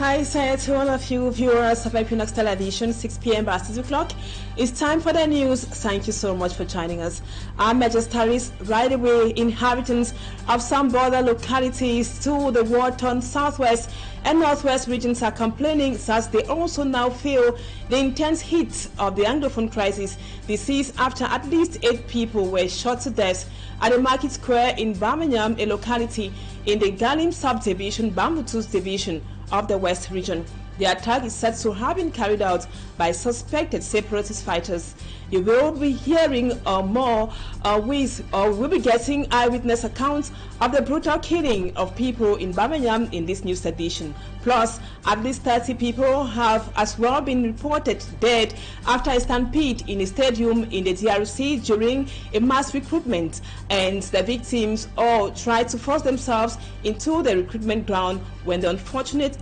Hi, say to all of you viewers of Equinoxe Television, 6 p.m. by 6 o'clock. It's time for the news. Thank you so much for joining us. Our magistrates, right away, inhabitants of some border localities to the war-torn southwest and northwest regions are complaining as they also now feel the intense heat of the Anglophone crisis. This is after at least 8 people were shot to death at the Market Square in Birmingham, a locality in the Galim subdivision, Bambutus division of the West region. The attack is said to have been carried out by suspected separatist fighters. You will be hearing more we'll be getting eyewitness accounts of the brutal killing of people in Birmingham in this news edition. Plus, at least 30 people have as well been reported dead after a stampede in a stadium in the DRC during a mass recruitment, and the victims all tried to force themselves into the recruitment ground. When the unfortunate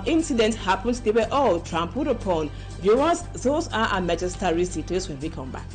incident happens, they were all trampled upon. Viewers, those are our major stories. Details when we come back.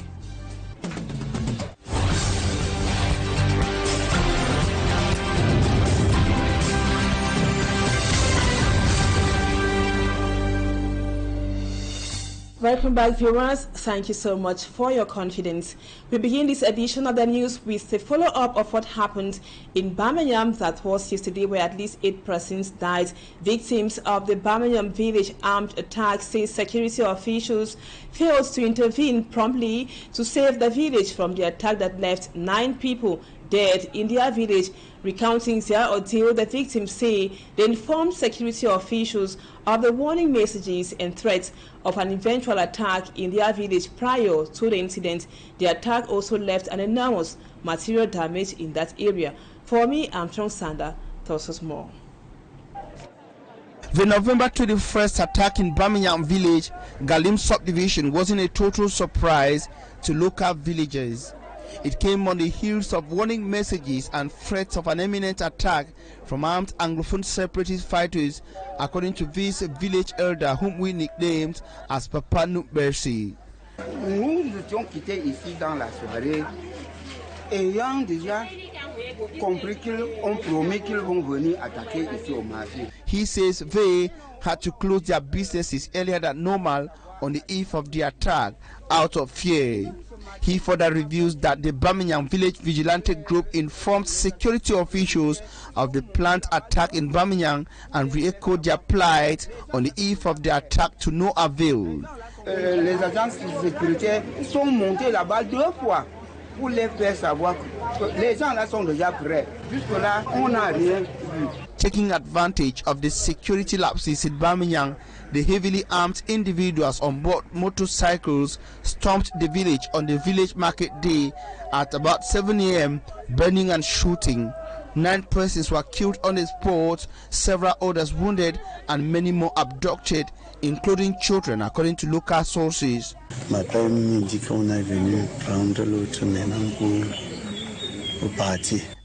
Welcome back, viewers. Thank you so much for your confidence. We begin this edition of the news with a follow-up of what happened in Birmingham. That was yesterday, where at least 8 persons died. Victims of the Birmingham village armed attack say security officials failed to intervene promptly to save the village from the attack that left 9 people dead in their village. Recounting their ordeal, the victims say they informed security officials of the warning messages and threats of an eventual attack in their village prior to the incident. The attack also left an enormous material damage in that area. For me, Armstrong Sander tells us more. The November 21st attack in Birmingham village, Galim subdivision, wasn't a total surprise to local villagers. It came on the heels of warning messages and threats of an imminent attack from armed Anglophone separatist fighters, according to this village elder, whom we nicknamed as Papa Nukbersi. Nous étions quittés ici dans la soirée, ayant déjà compris qu'ils ont promis qu'ils vont venir attaquer ici au marché. He says they had to close their businesses earlier than normal on the eve of the attack out of fear. He further reveals that the Birmingham Village Vigilante Group informed security officials of the planned attack in Birmingham and re-echoed their plight on the eve of the attack to no avail. Les agences de sécurité sont montées là-bas 2 fois pour les faire savoir que les gens là sont déjà prêts. Jusque-là, on n'a rien vu. Taking advantage of the security lapses in Birmingham, the heavily armed individuals on board motorcycles stormed the village on the village market day at about 7 a.m., burning and shooting. 9 persons were killed on the spot, several others wounded, and many more abducted, including children, according to local sources.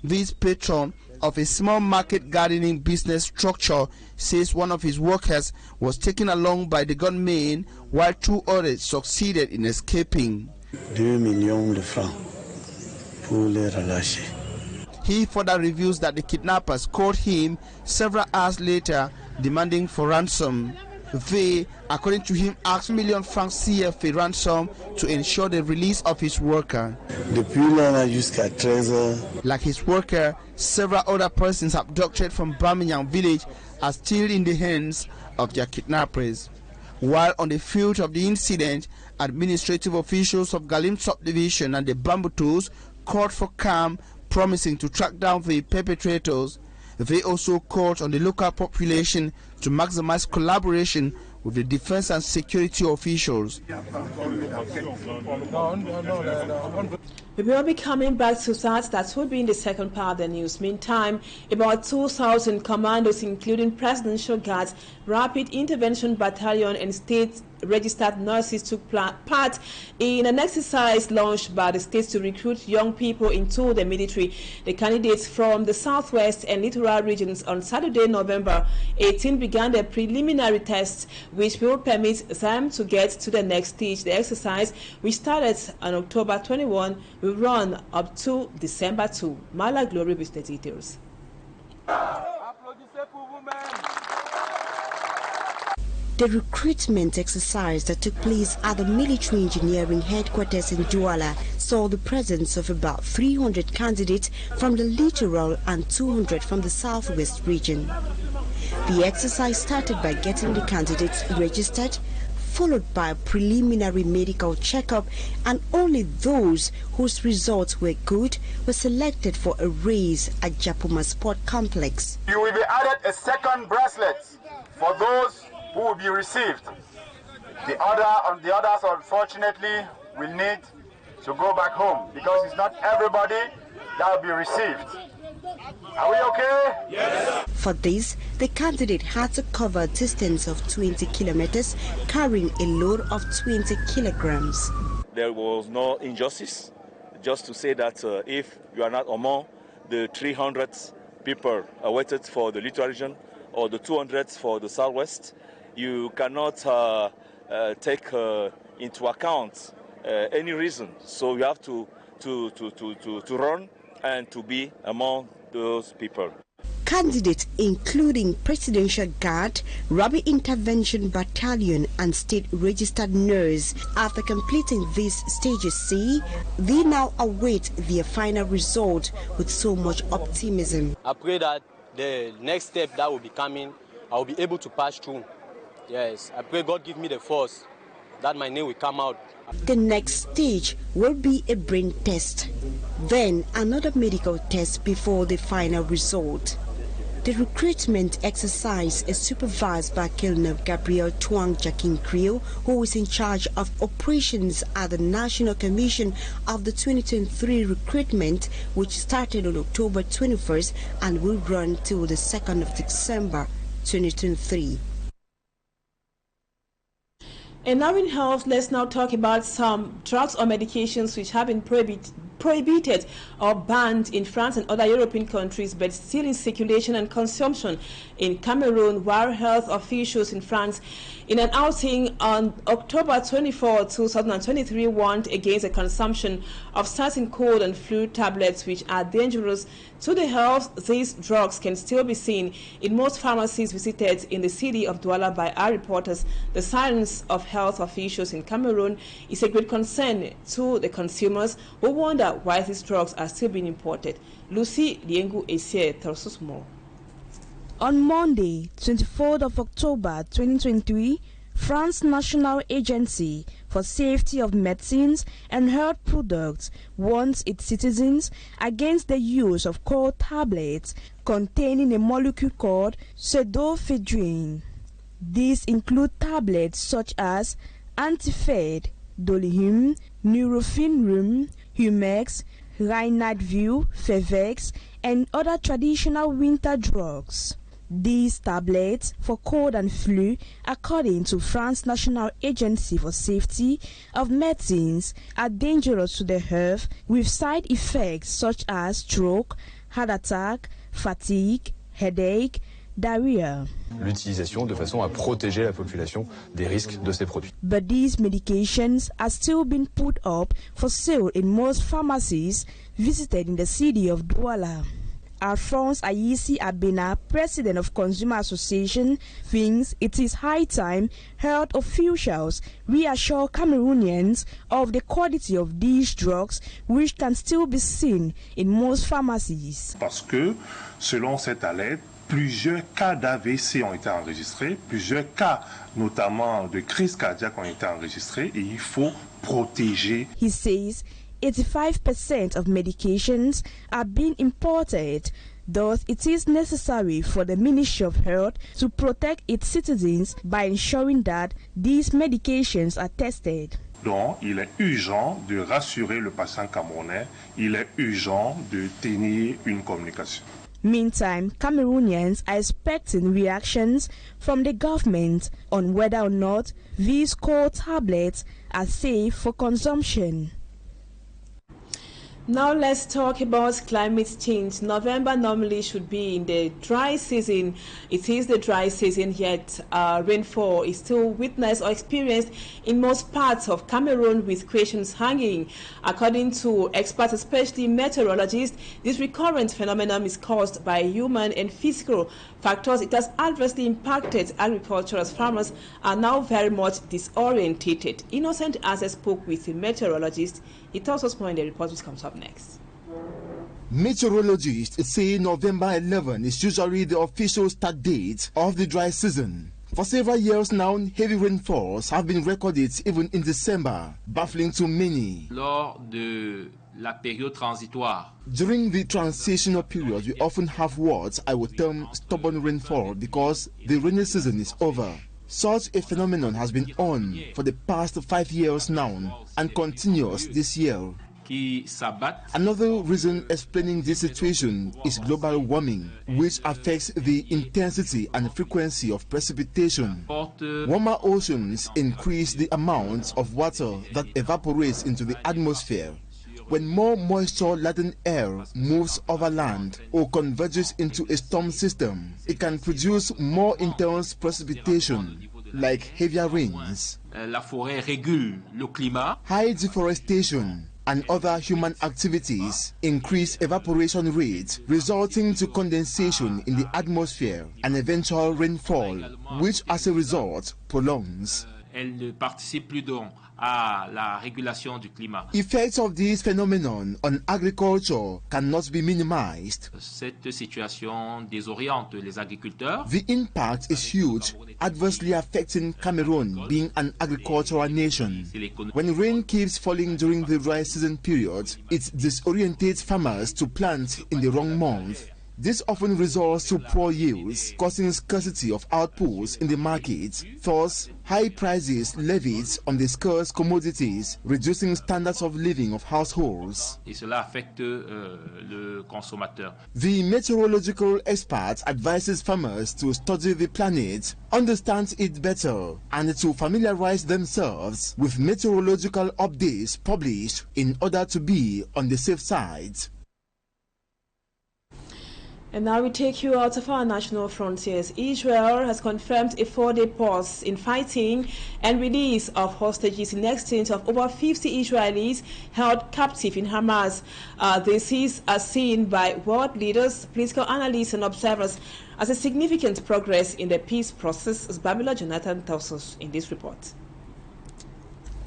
This patron of a small market gardening business structure says one of his workers was taken along by the gunmen while 2 others succeeded in escaping. 2 millions de francs pour les relâcher. He further reveals that the kidnappers called him several hours later demanding for ransom. They, according to him, asked million francs CFA ransom to ensure the release of his worker. Like his worker, several other persons abducted from Birmingham village are still in the hands of their kidnappers. While on the field of the incident, administrative officials of Galim subdivision and the Bambutus called for calm, promising to track down the perpetrators. They also called on the local population to maximize collaboration with the defense and security officials. We will be coming back to that. That will be in the second part of the news. Meantime, about 2,000 commandos, including Presidential Guards, Rapid Intervention Battalion, and state-registered nurses took part in an exercise launched by the states to recruit young people into the military. The candidates from the southwest and littoral regions on Saturday, November 18, began their preliminary tests, which will permit them to get to the next stage. The exercise, which started on October 21, will run up to December 2. Mala Glory with the details. The recruitment exercise that took place at the military engineering headquarters in Douala saw the presence of about 300 candidates from the littoral and 200 from the southwest region. The exercise started by getting the candidates registered, followed by a preliminary medical checkup, and only those whose results were good were selected for a race at Japoma Sport Complex. You will be added a second bracelet for those who will be received. The others, unfortunately, will need to go back home because it's not everybody that will be received. Are we okay? Yes. For this, the candidate had to cover a distance of 20 kilometers, carrying a load of 20 kilograms. There was no injustice. Just to say that if you are not among the 300 people awaited for the littoral region or the 200 for the southwest, you cannot take into account any reason. So you have to run and to be among those people. Candidates including Presidential Guard, Robbery Intervention Battalion and State Registered Nurse. After completing these stages C, they now await their final result with so much optimism. I pray that the next step that will be coming, I will be able to pass through. Yes, I pray God give me the force that my name will come out. The next stage will be a brain test, then another medical test before the final result. The recruitment exercise is supervised by Colonel Gabriel Twang Jakin Creel, who is in charge of operations at the National Commission of the 2023 recruitment, which started on October 21st and will run till the 2nd of December 2023. And now in health, let's now talk about some drugs or medications which have been prohibited or banned in France and other European countries, but still in circulation and consumption in Cameroon, while health officials in France, in an outing on October 24, 2023, warned against the consumption of certain cold and flu tablets which are dangerous to the health. These drugs can still be seen in most pharmacies visited in the city of Douala by our reporters. The silence of health officials in Cameroon is a great concern to the consumers who wonder why these drugs are still being imported. Lucy Liengu Esie tells us more. On Monday, 24th of October 2023, France National Agency for Safety of Medicines and Health Products warns its citizens against the use of cold tablets containing a molecule called pseudoephedrine. These include tablets such as Antifed, Dolihum, Nurofinrum, Humex, Rhinadvil, Fevex, and other traditional winter drugs. These tablets for cold and flu, according to France National Agency for Safety of Medicines, are dangerous to the health with side effects such as stroke, heart attack, fatigue, headache, diarrhea. L'utilisation de façon à protéger la population des risques de ces produits. But these medications are still being put up for sale in most pharmacies visited in the city of Douala. Alphonse Ayisi Abena, president of Consumer Association, thinks it is high time health officials reassure Cameroonians of the quality of these drugs, which can still be seen in most pharmacies. Parce que, selon cette alerte, plusieurs cas d'AVC ont été enregistrés, plusieurs cas notamment de crise cardiaque ont été enregistrés et il faut protéger. He says 85% of medications are being imported. Thus, it is necessary for the Ministry of Health to protect its citizens by ensuring that these medications are tested. Donc, il est urgent de rassurer le patient camerounais, il est urgent de tenir une communication. Meantime, Cameroonians are expecting reactions from the government on whether or not these cold tablets are safe for consumption. Now let's talk about climate change. November normally should be in the dry season. It is the dry season, yet rainfall is still witnessed or experienced in most parts of Cameroon, with questions hanging. According to experts, especially meteorologists, this recurrent phenomenon is caused by human and physical factors. It has adversely impacted agriculture, as farmers are now very much disorientated. Innocent Azes spoke with a meteorologist. He tells us more in the report which comes up next. Meteorologists say November 11 is usually the official start date of the dry season. For several years now, heavy rainfalls have been recorded even in December, baffling to many. Lors de la période transitoire, during the transitional period, we often have what I would term stubborn rainfall because the rainy season is over. Such a phenomenon has been on for the past 5 years now and continues this year. Another reason explaining this situation is global warming, which affects the intensity and frequency of precipitation. Warmer oceans increase the amount of water that evaporates into the atmosphere. When more moisture-laden air moves over land or converges into a storm system, it can produce more intense precipitation, like heavier rains. La forêt régule le climat. High deforestation and other human activities increase evaporation rates, resulting to condensation in the atmosphere and eventual rainfall, which as a result prolongs. Elle ne participe plus donc à la régulation du climat. Effects of this phenomenon on agriculture cannot be minimized. Cette situation désoriente les agriculteurs. The impact is huge, adversely affecting Cameroon being an agricultural nation. When rain keeps falling during the dry season period, it disorientates farmers to plant in the wrong month. This often results to poor yields, causing scarcity of outputs in the market. Thus, high prices levied on the scarce commodities, reducing standards of living of households. Et cela affecte le consommateur. The meteorological expert advises farmers to study the planet, understand it better, and to familiarize themselves with meteorological updates published in order to be on the safe side. And now we take you out of our national frontiers. Israel has confirmed a 4-day pause in fighting and release of hostages in exchange of over 50 Israelis held captive in Hamas. This is seen by world leaders, political analysts and observers as a significant progress in the peace process, as Babila Jonathan tells us in this report.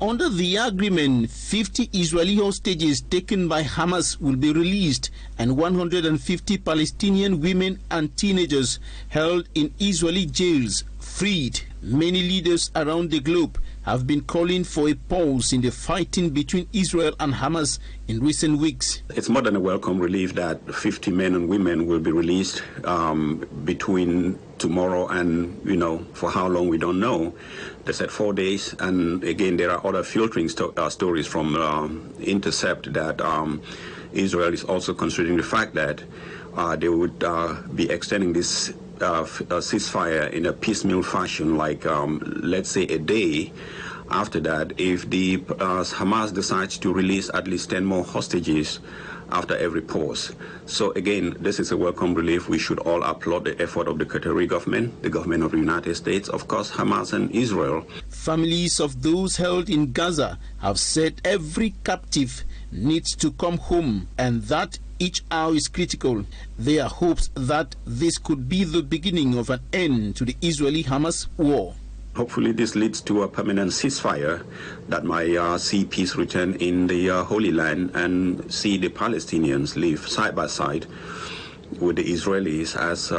Under the agreement, 50 Israeli hostages taken by Hamas will be released and 150 Palestinian women and teenagers held in Israeli jails freed. Many leaders around the globe have been calling for a pause in the fighting between Israel and Hamas in recent weeks. It's more than a welcome relief that 50 men and women will be released between tomorrow and, for how long we don't know. They said 4 days, and again there are other filtering stories from Intercept that Israel is also considering the fact that they would be extending this ceasefire in a piecemeal fashion, like let's say a day. After that, if the Hamas decides to release at least 10 more hostages after every pause. So again, this is a welcome relief. We should all applaud the effort of the Qatari government, the government of the United States, of course, Hamas and Israel. Families of those held in Gaza have said every captive needs to come home and that each hour is critical. There are hopes that this could be the beginning of an end to the Israeli-Hamas war. Hopefully this leads to a permanent ceasefire that might see peace return in the Holy Land and see the Palestinians live side by side with the Israelis as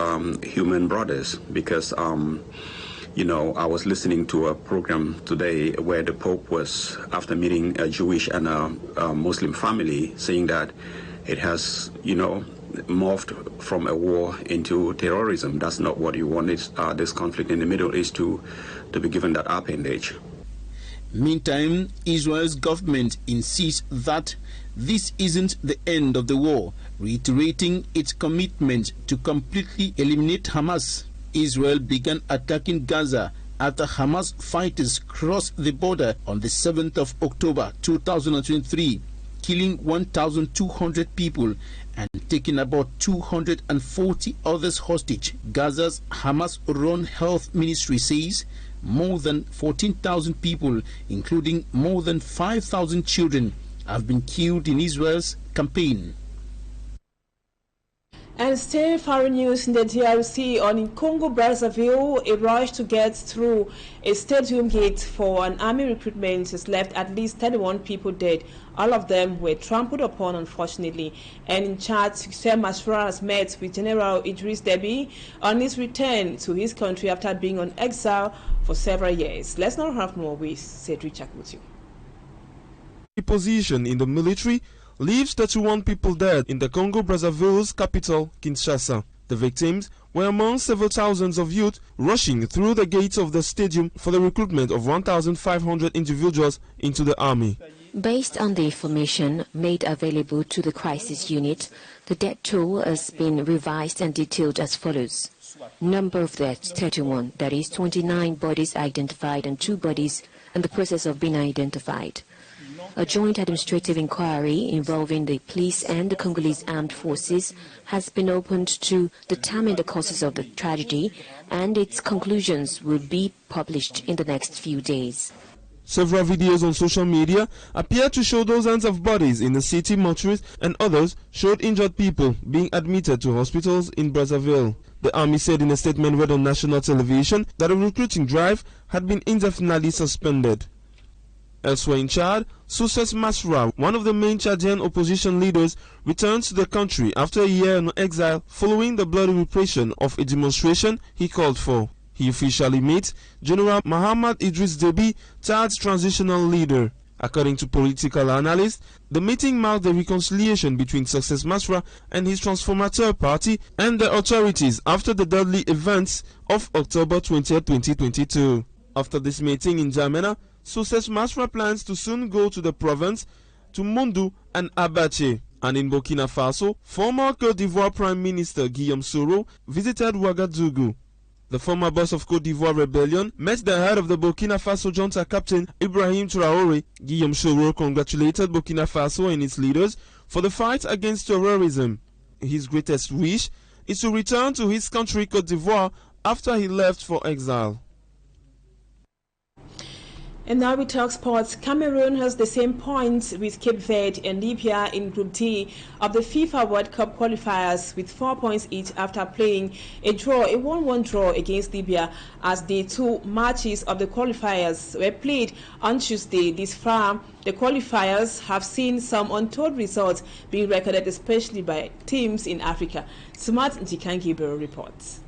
human brothers. Because, I was listening to a program today where the Pope was, after meeting a Jewish and a Muslim family, saying that it has, morphed from a war into terrorism. That's not what you wanted this conflict in the Middle East to be given that appendage. Meantime, Israel's government insists that this isn't the end of the war, reiterating its commitment to completely eliminate Hamas. Israel began attacking Gaza after Hamas fighters crossed the border on the 7th of October 2023. killing 1,200 people and taking about 240 others hostage. Gaza's Hamas-run health ministry says more than 14,000 people, including more than 5,000 children, have been killed in Israel's campaign. And still foreign news in the DRC. On in Congo-Brazzaville, a rush to get through a stadium gate for an army recruitment has left at least 31 people dead. All of them were trampled upon, unfortunately. And in Chad, Succès Masra has met with General Idriss Déby on his return to his country after being on exile for several years. Let's now have more with Cedric Chakutu. The position in the military leaves 31 people dead in the Congo-Brazzaville's capital, Kinshasa. The victims were among several thousands of youth rushing through the gates of the stadium for the recruitment of 1,500 individuals into the army. Based on the information made available to the crisis unit, the death toll has been revised and detailed as follows. Number of deaths, 31. That is 29 bodies identified and 2 bodies in the process of being identified. A joint administrative inquiry involving the police and the Congolese armed forces has been opened to determine the causes of the tragedy, and its conclusions will be published in the next few days. Several videos on social media appear to show dozens of bodies in the city mortuaries, and others showed injured people being admitted to hospitals in Brazzaville. The army said in a statement read on national television that a recruiting drive had been indefinitely suspended. Elsewhere in Chad, Succès Masra, one of the main Chadian opposition leaders, returned to the country after a year in exile following the bloody repression of a demonstration he called for. He officially met General Mohamed Idriss Déby, Chad's transitional leader. According to political analysts, the meeting marked the reconciliation between Succès Masra and his transformateur party and the authorities after the deadly events of October 20, 2022. After this meeting in N'Djamena, Succès Masra plans to soon go to the province, to Mundu and Abaché. And in Burkina Faso, former Côte d'Ivoire Prime Minister Guillaume Soro visited Ouagadougou. The former boss of Côte d'Ivoire rebellion met the head of the Burkina Faso junta captain Ibrahim Traoré. Guillaume Soro congratulated Burkina Faso and its leaders for the fight against terrorism. His greatest wish is to return to his country, Côte d'Ivoire, after he left for exile. And now we talk sports. Cameroon has the same points with Cape Verde and Libya in Group D of the FIFA World Cup qualifiers with 4 points each after playing a 1-1 draw against Libya as the 2 matches of the qualifiers were played on Tuesday. This far, the qualifiers have seen some untold results being recorded, especially by teams in Africa. Smart Njikangibo reports.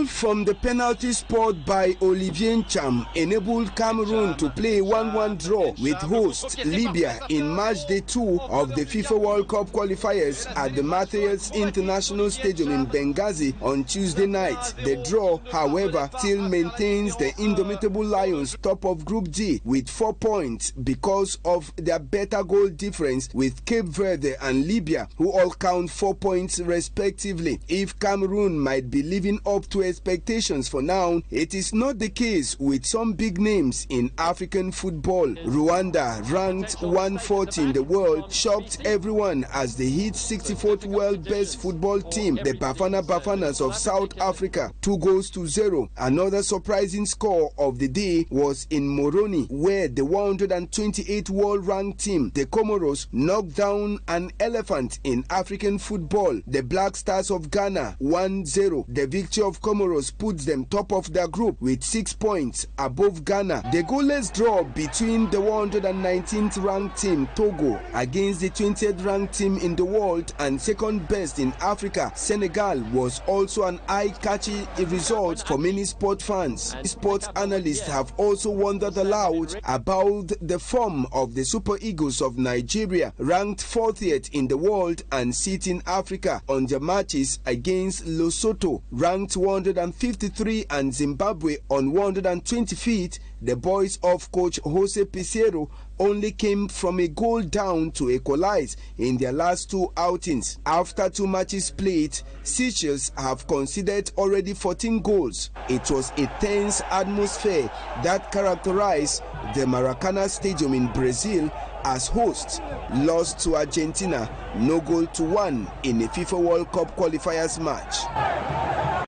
From the penalty spot by Olivier Ncham enabled Cameroon to play a 1-1 draw with host Libya in match day 2 of the FIFA World Cup qualifiers at the Matthias International Stadium in Benghazi on Tuesday night. The draw, however, still maintains the indomitable Lions top of Group D with 4 points because of their better goal difference with Cape Verde and Libya, who all count 4 points respectively. If Cameroon might be living up to expectations for now, it is not the case with some big names in African football. Rwanda, ranked 140 in the world, shocked everyone as they hit 64th world best football team, the Bafana Bafanas of South Africa, 2-0. Another surprising score of the day was in Moroni, where the 128th world ranked team, the Comoros, knocked down an elephant in African football, the Black Stars of Ghana, 1-0. The victory of Comoros puts them top of their group with 6 points above Ghana. The goalless draw between the 119th ranked team Togo against the 20th ranked team in the world and second best in Africa Senegal was also an eye-catching result for many sport fans. Sports analysts have also wondered aloud about the form of the Super Eagles of Nigeria, ranked 40th in the world and sitting Africa, on their matches against Lesotho, ranked 153, and Zimbabwe on 125th, the boys of coach Jose Pizarro only came from a goal down to equalize in their last 2 outings. After 2 matches played, Seychelles have conceded already 14 goals. It was a tense atmosphere that characterized the Maracanã Stadium in Brazil as hosts lost to Argentina 0-1 in a FIFA World Cup qualifiers match.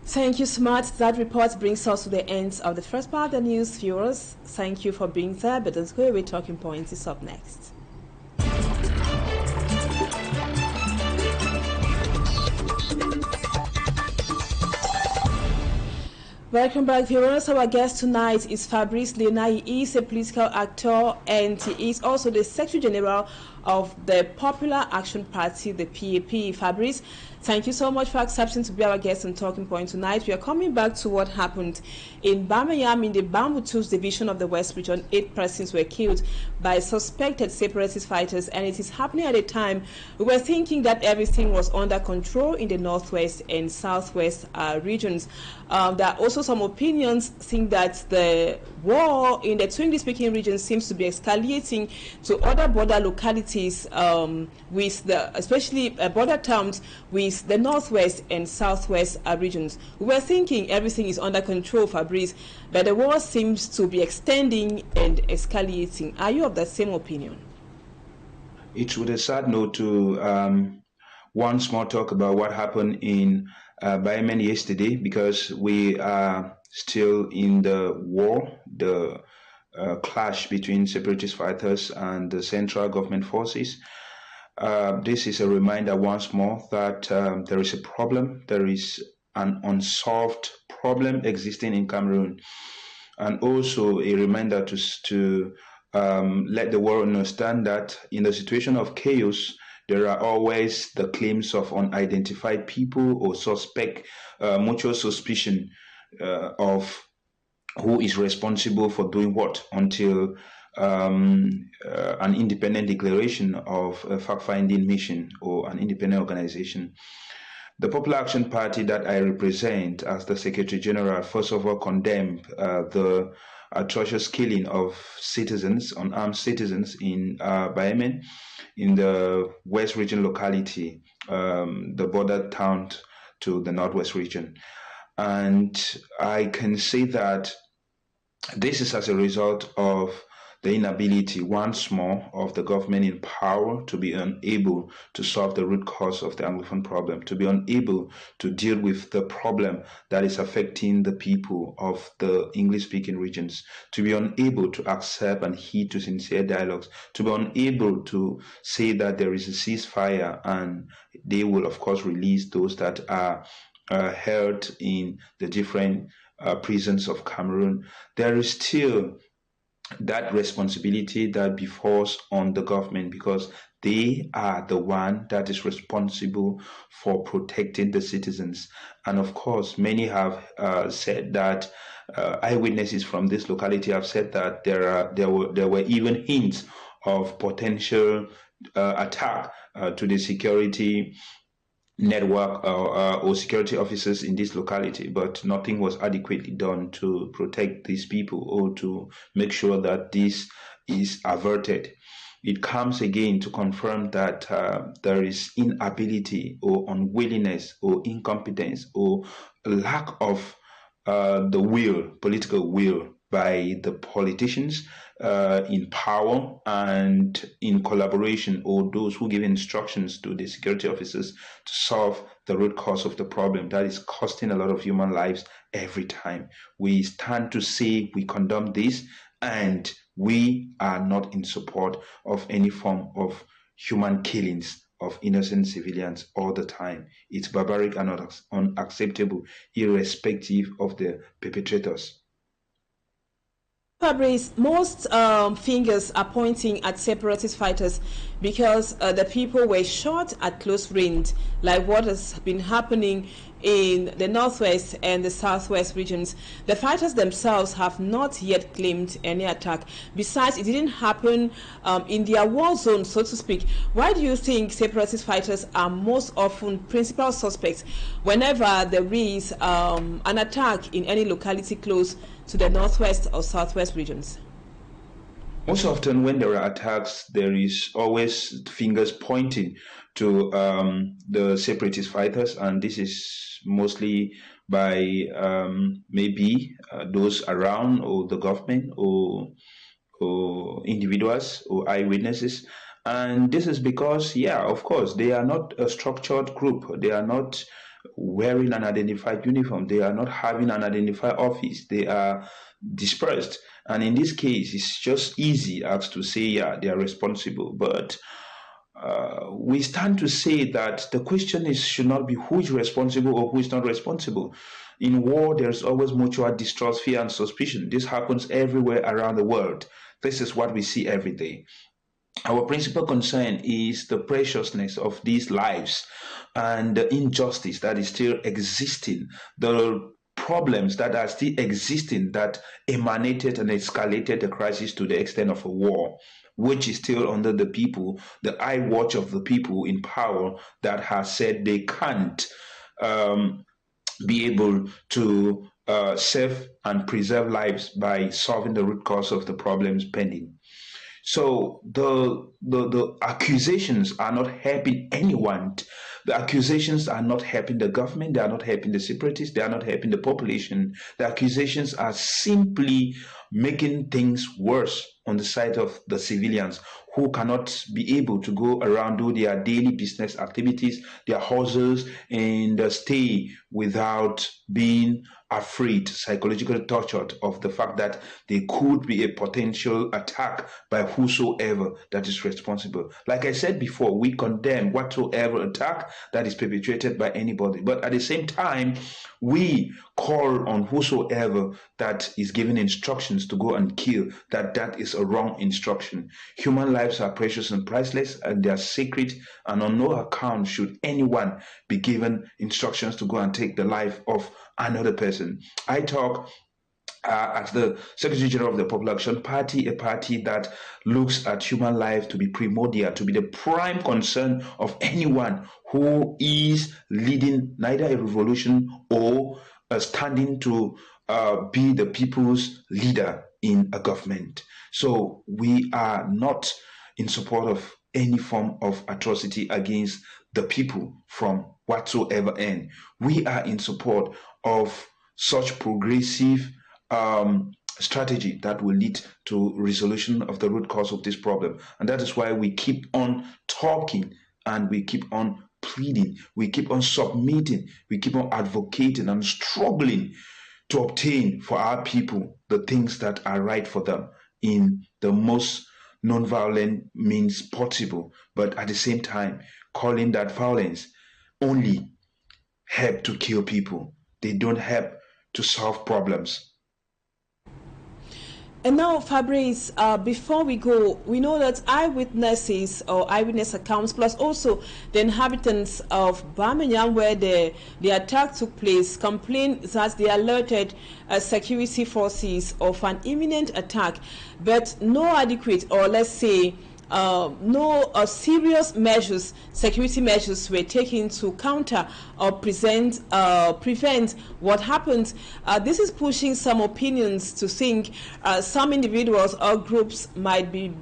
Thank you, Smart. That report brings us to the end of the first part of the news, viewers. Thank you for being there, but let's go away. Talking Points is up next. Welcome back, viewers. Our guest tonight is Fabrice Léonard. He is a political actor and he is also the Secretary General of the Popular Action Party, the PAP. Fabrice, thank you so much for accepting to be our guest on Talking Point tonight. We are coming back to what happened in Bingham in the Bambutus division of the West region. 8 persons were killed by suspected separatist fighters, and it is happening at a time we were thinking that everything was under control in the northwest and southwest regions. There are also some opinions think that the war in the English-speaking region seems to be escalating to other border localities, with the especially border towns with the northwest and southwest regions. We were thinking everything is under control, Fabrice, but the war seems to be extending and escalating. Are you of that same opinion? It's with a sad note to once more talk about what happened in Bingham yesterday, because we are still in the war, the clash between separatist fighters and the central government forces. This is a reminder once more that there is a problem, there is an unsolved problem existing in Cameroon, and also a reminder to let the world understand that in the situation of chaos, there are always the claims of unidentified people or suspect, mutual suspicion of who is responsible for doing what until an independent declaration of a fact-finding mission or an independent organization. The Popular Action Party that I represent as the Secretary General, first of all, condemned the atrocious killing of citizens, unarmed citizens in Bingham, in the West region locality, the border town to the Northwest region. And I can say that this is as a result of the inability once more of the government in power to be unable to solve the root cause of the Anglophone problem, to be unable to deal with the problem that is affecting the people of the English-speaking regions, to be unable to accept and heed to sincere dialogues, to be unable to say that there is a ceasefire and they will, of course, release those that are held in the different prisons of Cameroon. There is still that responsibility that befalls on the government, because they are the one that is responsible for protecting the citizens. And of course, many have said that eyewitnesses from this locality have said that there were even hints of potential attack to the security network or security officers in this locality, but nothing was adequately done to protect these people or to make sure that this is averted. It comes again to confirm that there is inability or unwillingness or incompetence or lack of the will, political will, by the politicians in power and in collaboration, or those who give instructions to the security officers to solve the root cause of the problem that is costing a lot of human lives every time. We stand to say we condemn this, and we are not in support of any form of human killings of innocent civilians all the time. It's barbaric and unacceptable, irrespective of the perpetrators. Fabrice, most fingers are pointing at separatist fighters because the people were shot at close range, like what has been happening in the northwest and the southwest regions. The fighters themselves have not yet claimed any attack. Besides, it didn't happen in their war zone, so to speak. Why do you think separatist fighters are most often principal suspects whenever there is an attack in any locality close to the northwest or southwest regions? Most often when there are attacks, there is always fingers pointing to the separatist fighters, and this is mostly by maybe those around, or the government, or individuals, or eyewitnesses. And this is because, yeah, of course, they are not a structured group. They are not wearing an identified uniform. They are not having an identified office. They are dispersed. And in this case, it's just easy as to say, yeah, they are responsible. But we stand to say that the question should not be who is responsible or who is not responsible. In war, there's always mutual distrust, fear, and suspicion. This happens everywhere around the world. This is what we see every day. Our principal concern is the preciousness of these lives and the injustice that is still existing, the problems that are still existing that emanated and escalated the crisis to the extent of a war, which is still under the people, the eye watch of the people in power that has said they can't be able to save and preserve lives by solving the root cause of the problems pending. So the accusations are not helping anyone. The accusations are not helping the government. They are not helping the separatists. They are not helping the population. The accusations are simply making things worse on the side of the civilians who cannot be able to go around, do their daily business activities, their hustles, and stay without being afraid, psychologically tortured of the fact that there could be a potential attack by whosoever that is responsible. Like I said before, we condemn whatsoever attack that is perpetrated by anybody. But at the same time, we call on whosoever that is given instructions to go and kill, that is a wrong instruction. Human lives are precious and priceless, and they are sacred, and on no account should anyone be given instructions to go and take the life of another person. I talk as the Secretary General of the Popular Action Party, a party that looks at human life to be primordial, to be the prime concern of anyone who is leading neither a revolution or standing to be the people's leader in a government. So we are not in support of any form of atrocity against the people from whatsoever end. We are in support of such progressive strategy that will lead to resolution of the root cause of this problem. And that is why we keep on talking and we keep on pleading, we keep on submitting, we keep on advocating and struggling to obtain for our people the things that are right for them in the most non-violent means possible, but at the same time calling that violence only help to kill people. They don't help to solve problems. And now, Fabrice, before we go, we know that eyewitnesses or eyewitness accounts, plus also the inhabitants of Birmingham, where the attack took place, complained that they alerted security forces of an imminent attack, but no adequate, or let's say, no serious measures, security measures were taken to counter or prevent what happened. This is pushing some opinions to think some individuals or groups might be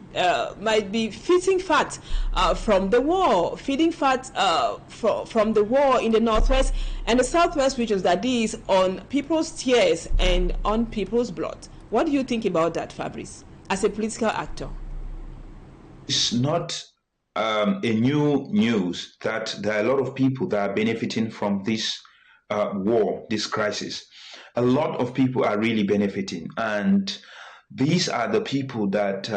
feeding fat from the war, feeding fat from the war in the northwest and the southwest regions, that is on people's tears and on people's blood. What do you think about that, Fabrice, as a political actor? It's not a new news that there are a lot of people that are benefiting from this war, this crisis. A lot of people are really benefiting, and these are the people that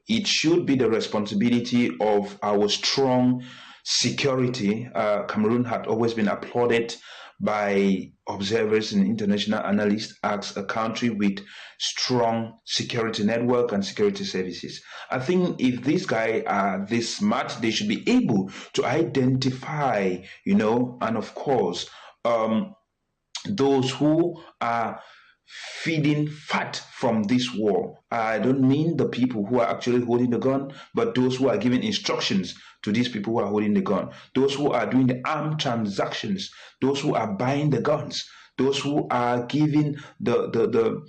it should be the responsibility of our strong security. Cameroon had always been applauded by observers and international analysts as a country with strong security network and security services. I think if these guys are this smart, they should be able to identify, and of course, those who are feeding fat from this war. I don't mean the people who are actually holding the gun, but those who are giving instructions to these people who are holding the gun, those who are doing the armed transactions, those who are buying the guns, those who are giving the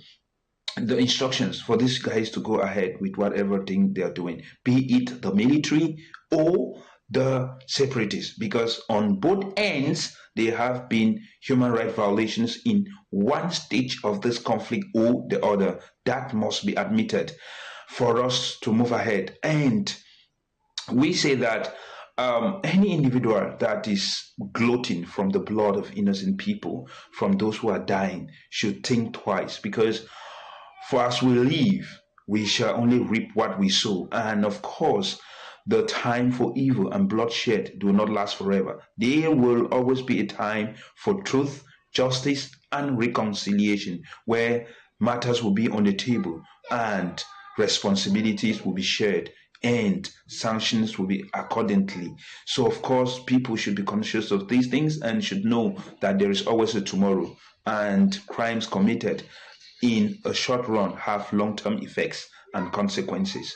instructions for these guys to go ahead with whatever thing they are doing, be it the military or the separatists, because on both ends there have been human rights violations in one stage of this conflict or the other. That must be admitted for us to move ahead. And we say that any individual that is gloating from the blood of innocent people, from those who are dying, should think twice, because for as we live, we shall only reap what we sow. And of course, the time for evil and bloodshed do not last forever. There will always be a time for truth, justice, and reconciliation, where matters will be on the table and responsibilities will be shared and sanctions will be accordingly. So of course, people should be conscious of these things and should know that there is always a tomorrow, and crimes committed in a short run have long-term effects and consequences.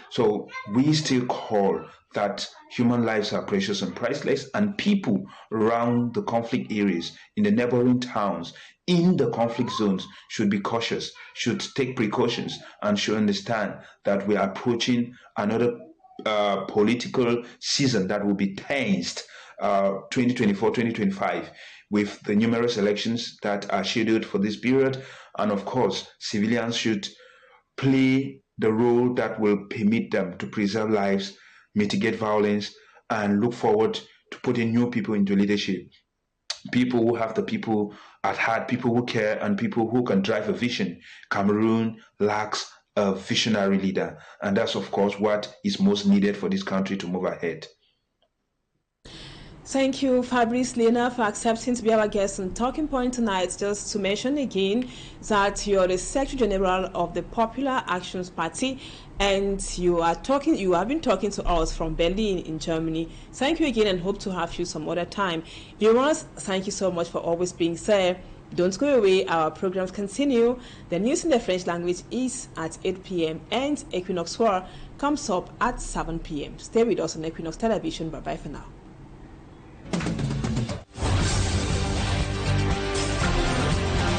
So we still call that human lives are precious and priceless, and people around the conflict areas, in the neighboring towns, in the conflict zones should be cautious, should take precautions, and should understand that we are approaching another political season that will be tensed, 2024-2025, with the numerous elections that are scheduled for this period. And of course, civilians should play the role that will permit them to preserve lives, mitigate violence, and look forward to putting new people into leadership. People who have the people at heart, people who care, and people who can drive a vision. Cameroon lacks a visionary leader, and that's of course what is most needed for this country to move ahead. Thank you, Fabrice Lena, for accepting to be our guest on Talking Point tonight. Just to mention again that you're the Secretary General of the Popular Actions Party, and you have been talking to us from Berlin in Germany. Thank you again, and hope to have you some other time. Viewers, thank you so much for always being there. Don't go away, our programs continue. The news in the French language is at 8 p.m. and Equinoxe War comes up at 7 p.m. Stay with us on Equinoxe Television. Bye-bye for now.